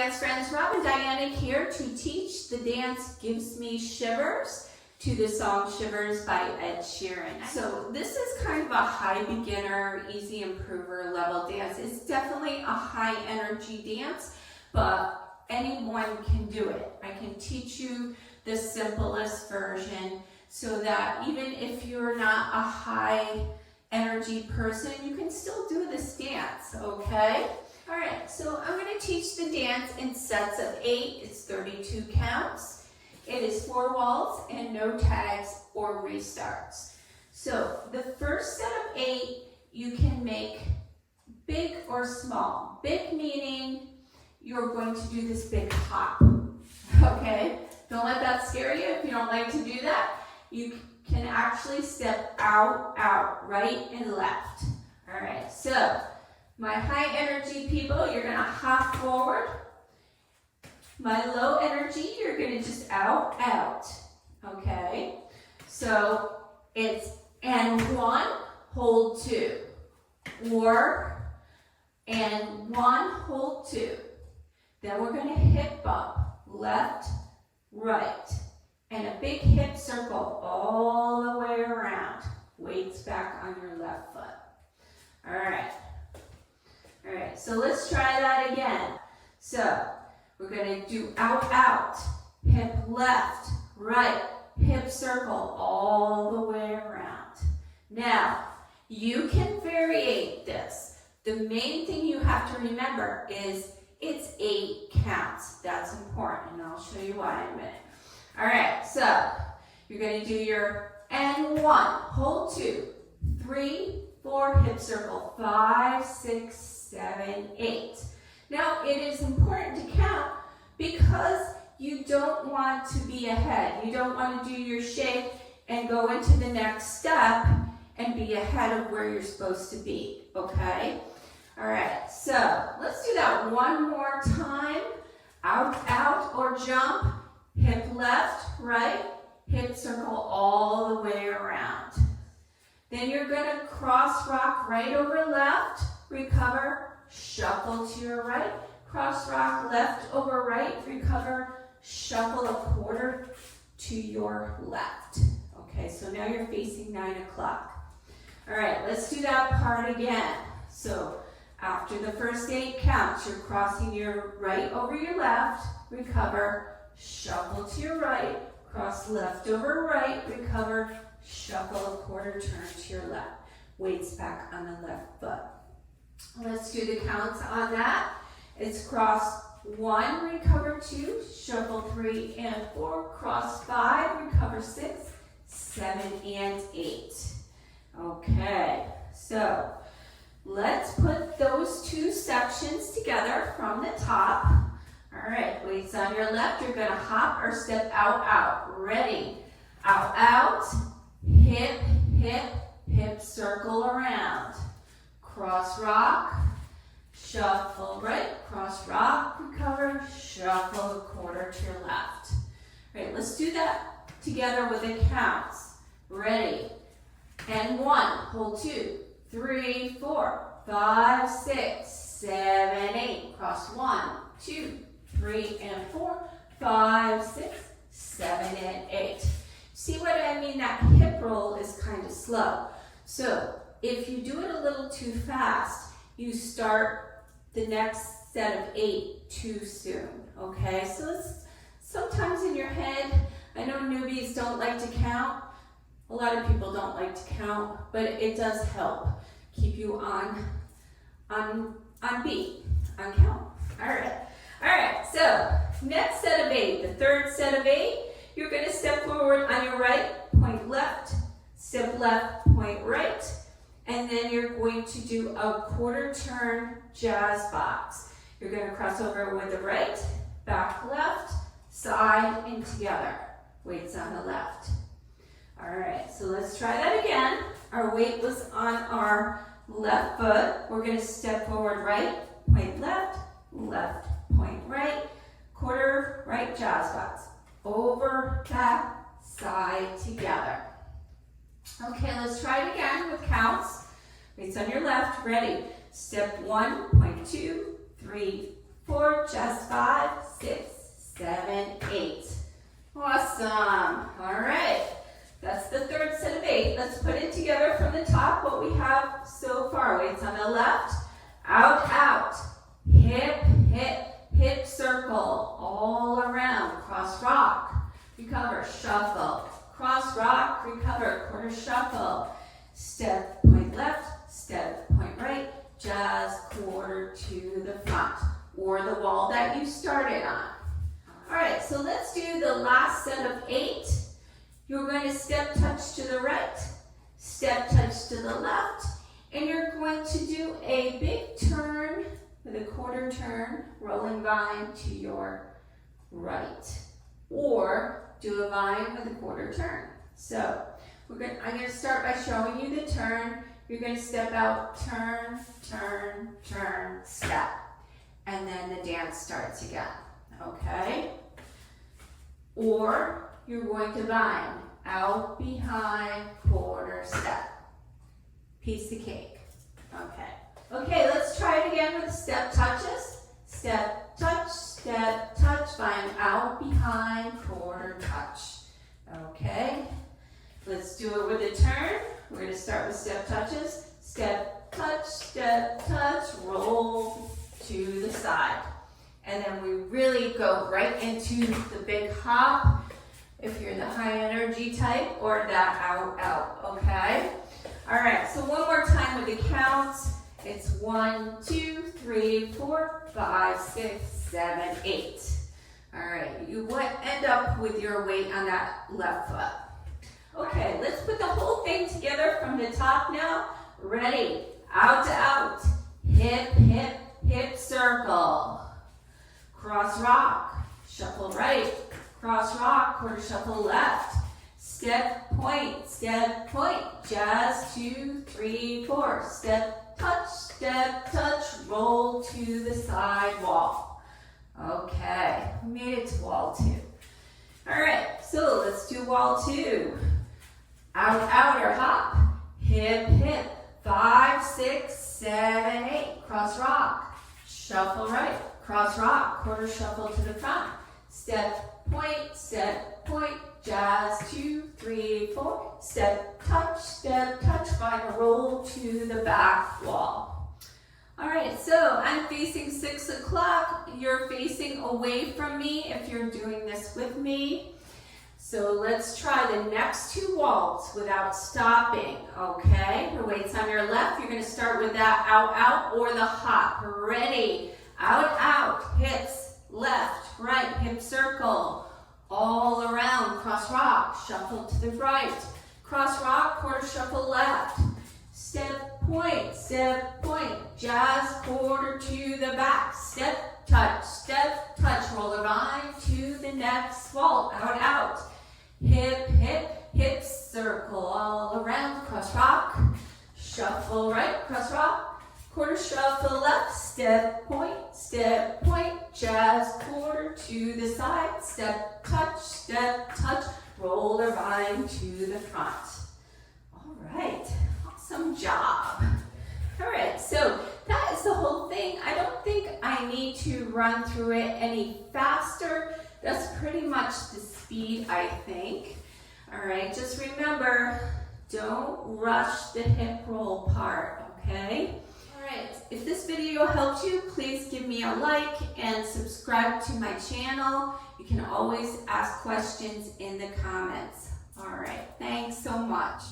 dance friends, Rob and Dyanick here to teach the dance Gives Me Shivers to the song Shivers by Ed Sheeran. So this is kind of a high beginner, easy improver level dance. It's definitely a high energy dance, but anyone can do it. I can teach you the simplest version so that even if you're not a high energy person, you can still do this dance, okay? All right, so I'm going to teach the dance in sets of 8. It's 32 counts. It is 4 walls and no tags or restarts. So the first set of 8, you can make big or small. Big meaning you're going to do this big hop, okay? Don't let that scare you. If you don't like to do that, you can actually step out, right and left. All right, so my high energy people, you're gonna hop forward. My low energy, you're gonna just out, okay? So it's and 1, hold 2, work, and 1, hold 2. Then we're gonna hip bump, left, right, and a big hip circle all the way around. Weights back on your left foot. All right, so let's try that again. So we're gonna do out, hip left, right, hip circle all the way around. Now, you can variate this. The main thing you have to remember is it's 8 counts. That's important, and I'll show you why in a minute. All right, so you're gonna do your and 1, hold 2, 3, 4, hip circle, 5, 6, 7, 8. Now, it is important to count because you don't want to be ahead. You don't want to do your shake and go into the next step and be ahead of where you're supposed to be, okay? All right, so let's do that one more time. Out, or jump, hip left, right, hip circle all the way around. Then you're going to cross rock right over left, recover, shuffle to your right, cross rock left over right, recover, shuffle a quarter to your left. Okay, so now you're facing 9 o'clock. All right, let's do that part again. So after the first 8 counts, you're crossing your right over your left, recover, shuffle to your right, cross left over right, recover, shuffle a quarter turn to your left. Weights back on the left foot. Let's do the counts on that. It's cross 1, recover 2, shuffle 3 and 4, cross 5, recover 6, 7 and 8. Okay, so let's put those 2 sections together from the top. All right, weights on your left. You're going to hop or step out. Ready? Out, hip, circle around. Cross rock, shuffle right, cross rock, recover, shuffle a quarter to your left. All right, let's do that together with the counts. Ready? And 1, hold 2, 3, 4, 5, 6, 7, 8. Cross 1, 2, 3, and 4, 5, 6, 7, and 8. See what I mean? That hip roll is kind of slow. So if you do it a little too fast, you start the next set of 8 too soon, okay? So it's sometimes in your head, I know newbies don't like to count. A lot of people don't like to count, but it does help keep you on beat, on count. All right, so next set of 8, the third set of 8, you're gonna step forward on your right, point left, step left, point right, and then you're going to do a quarter turn jazz box. You're going to cross over with the right, back left, side, and together. Weights on the left. All right, so let's try that again. Our weight was on our left foot. We're going to step forward right, point left, point right, quarter right jazz box. Over, back, side, together. Okay, let's try it again with counts. Weights on your left, ready. Step 1, point 2, 3, 4, just 5, 6, 7, 8. Awesome. All right. That's the third set of 8. Let's put it together from the top, what we have so far. Weights on the left, out, out, hip, hip, hip circle, all around, cross rock, recover, shuffle, cross rock, recover, quarter shuffle, step, point left, step, point right, just quarter to the front, or the wall that you started on. All right, so let's do the last set of 8. You're going to step touch to the right, step touch to the left, and you're going to do a big turn with a quarter turn, rolling vine to your right, or do a vine with a quarter turn. So I'm going to start by showing you the turn. You're going to step out, turn, turn, turn, step, and then the dance starts again, okay? Or you're going to vine, out, behind, quarter, step. Piece of cake. Okay. Okay, let's try it again with step touches. Step, touch, vine, out, behind, quarter, touch. Okay. Let's do it with a turn. We're going to start with step touches. Step, touch, roll to the side. And then we really go right into the big hop if you're the high energy type, or that out, out, okay? All right, so one more time with the counts. It's 1, 2, 3, 4, 5, 6, 7, 8. All right, you end up with your weight on that left foot. Okay, let's put the whole thing together from the top now. Ready, out to out, hip, hip, hip circle. Cross rock, shuffle right, cross rock, quarter shuffle left. Step, point, just 2, 3, 4. Step, touch, roll to the side wall. Okay, we made it to wall 2. All right, so let's do wall 2. Out, outer hop, hip, hip, 5, 6, 7, 8. Cross rock, shuffle right, cross rock, quarter shuffle to the front. Step, point, just 2, 3, 4. Step, touch, final roll to the back wall. All right, so I'm facing 6 o'clock. You're facing away from me if you're doing this with me. So let's try the next 2 walls without stopping, okay? Your weight's on your left. You're gonna start with that out, out, or the hop. Ready, out, out, hips, left, right, hip circle, all around, cross rock, shuffle to the right, cross rock, quarter shuffle left, step, point, just quarter to the back, step, touch, roller vine to the next wall, out, out, hip, hip, hip circle, all around, cross rock, shuffle right, cross rock, quarter shuffle left, step, point, just quarter to the side, step, touch, roller vine to the front. All right, awesome job. All right, so that is the whole thing. I don't think I need to run through it any faster. That's pretty much the speed, I think. All right, just remember, don't rush the hip roll part, okay? Alright, if this video helped you, please give me a like and subscribe to my channel. You can always ask questions in the comments. Alright, thanks so much.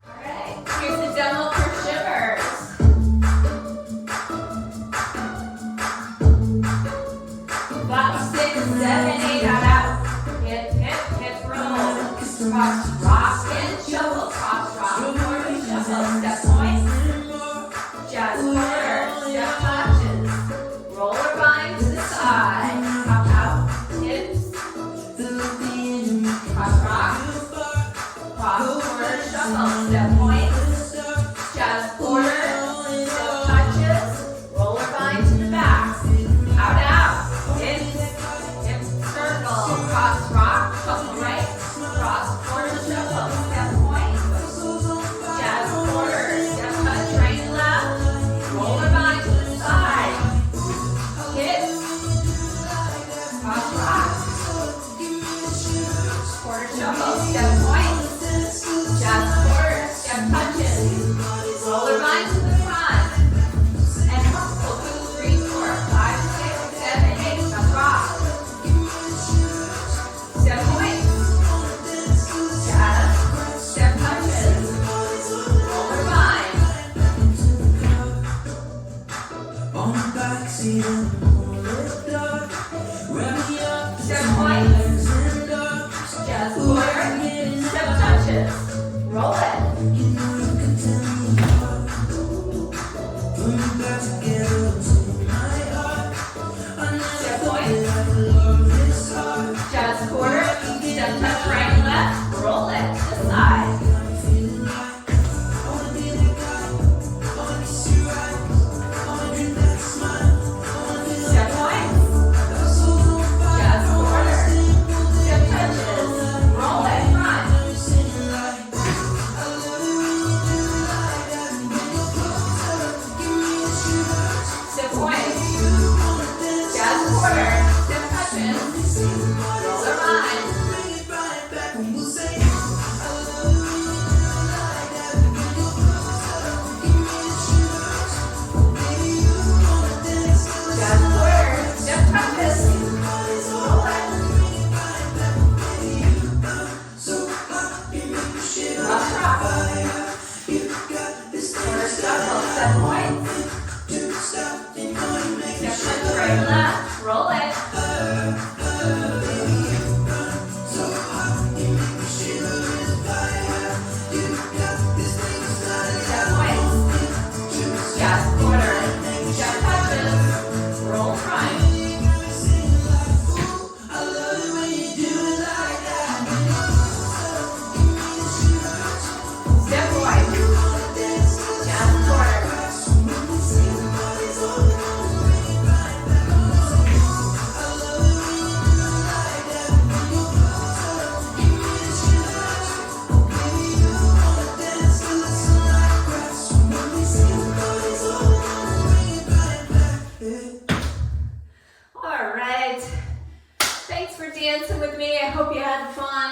Alright, here's the demo for Shivers. 5, 6, 7, 8, out, out. Hip, hip, hip, roll. Cross, rock, and shuffle. Cross, rock, quarter, shuffle. Step, point. Just quarter. Step, touches. Roller vine to the side. Out, out. Hips. Cross, rock. Cross, quarter, shuffle. Step, point. Just quarter. Step, touches. Roller vine to the back. Out, out. Hips. Hips, circle. Cross, rock. Shuffle right. Cross, quarter, had fun.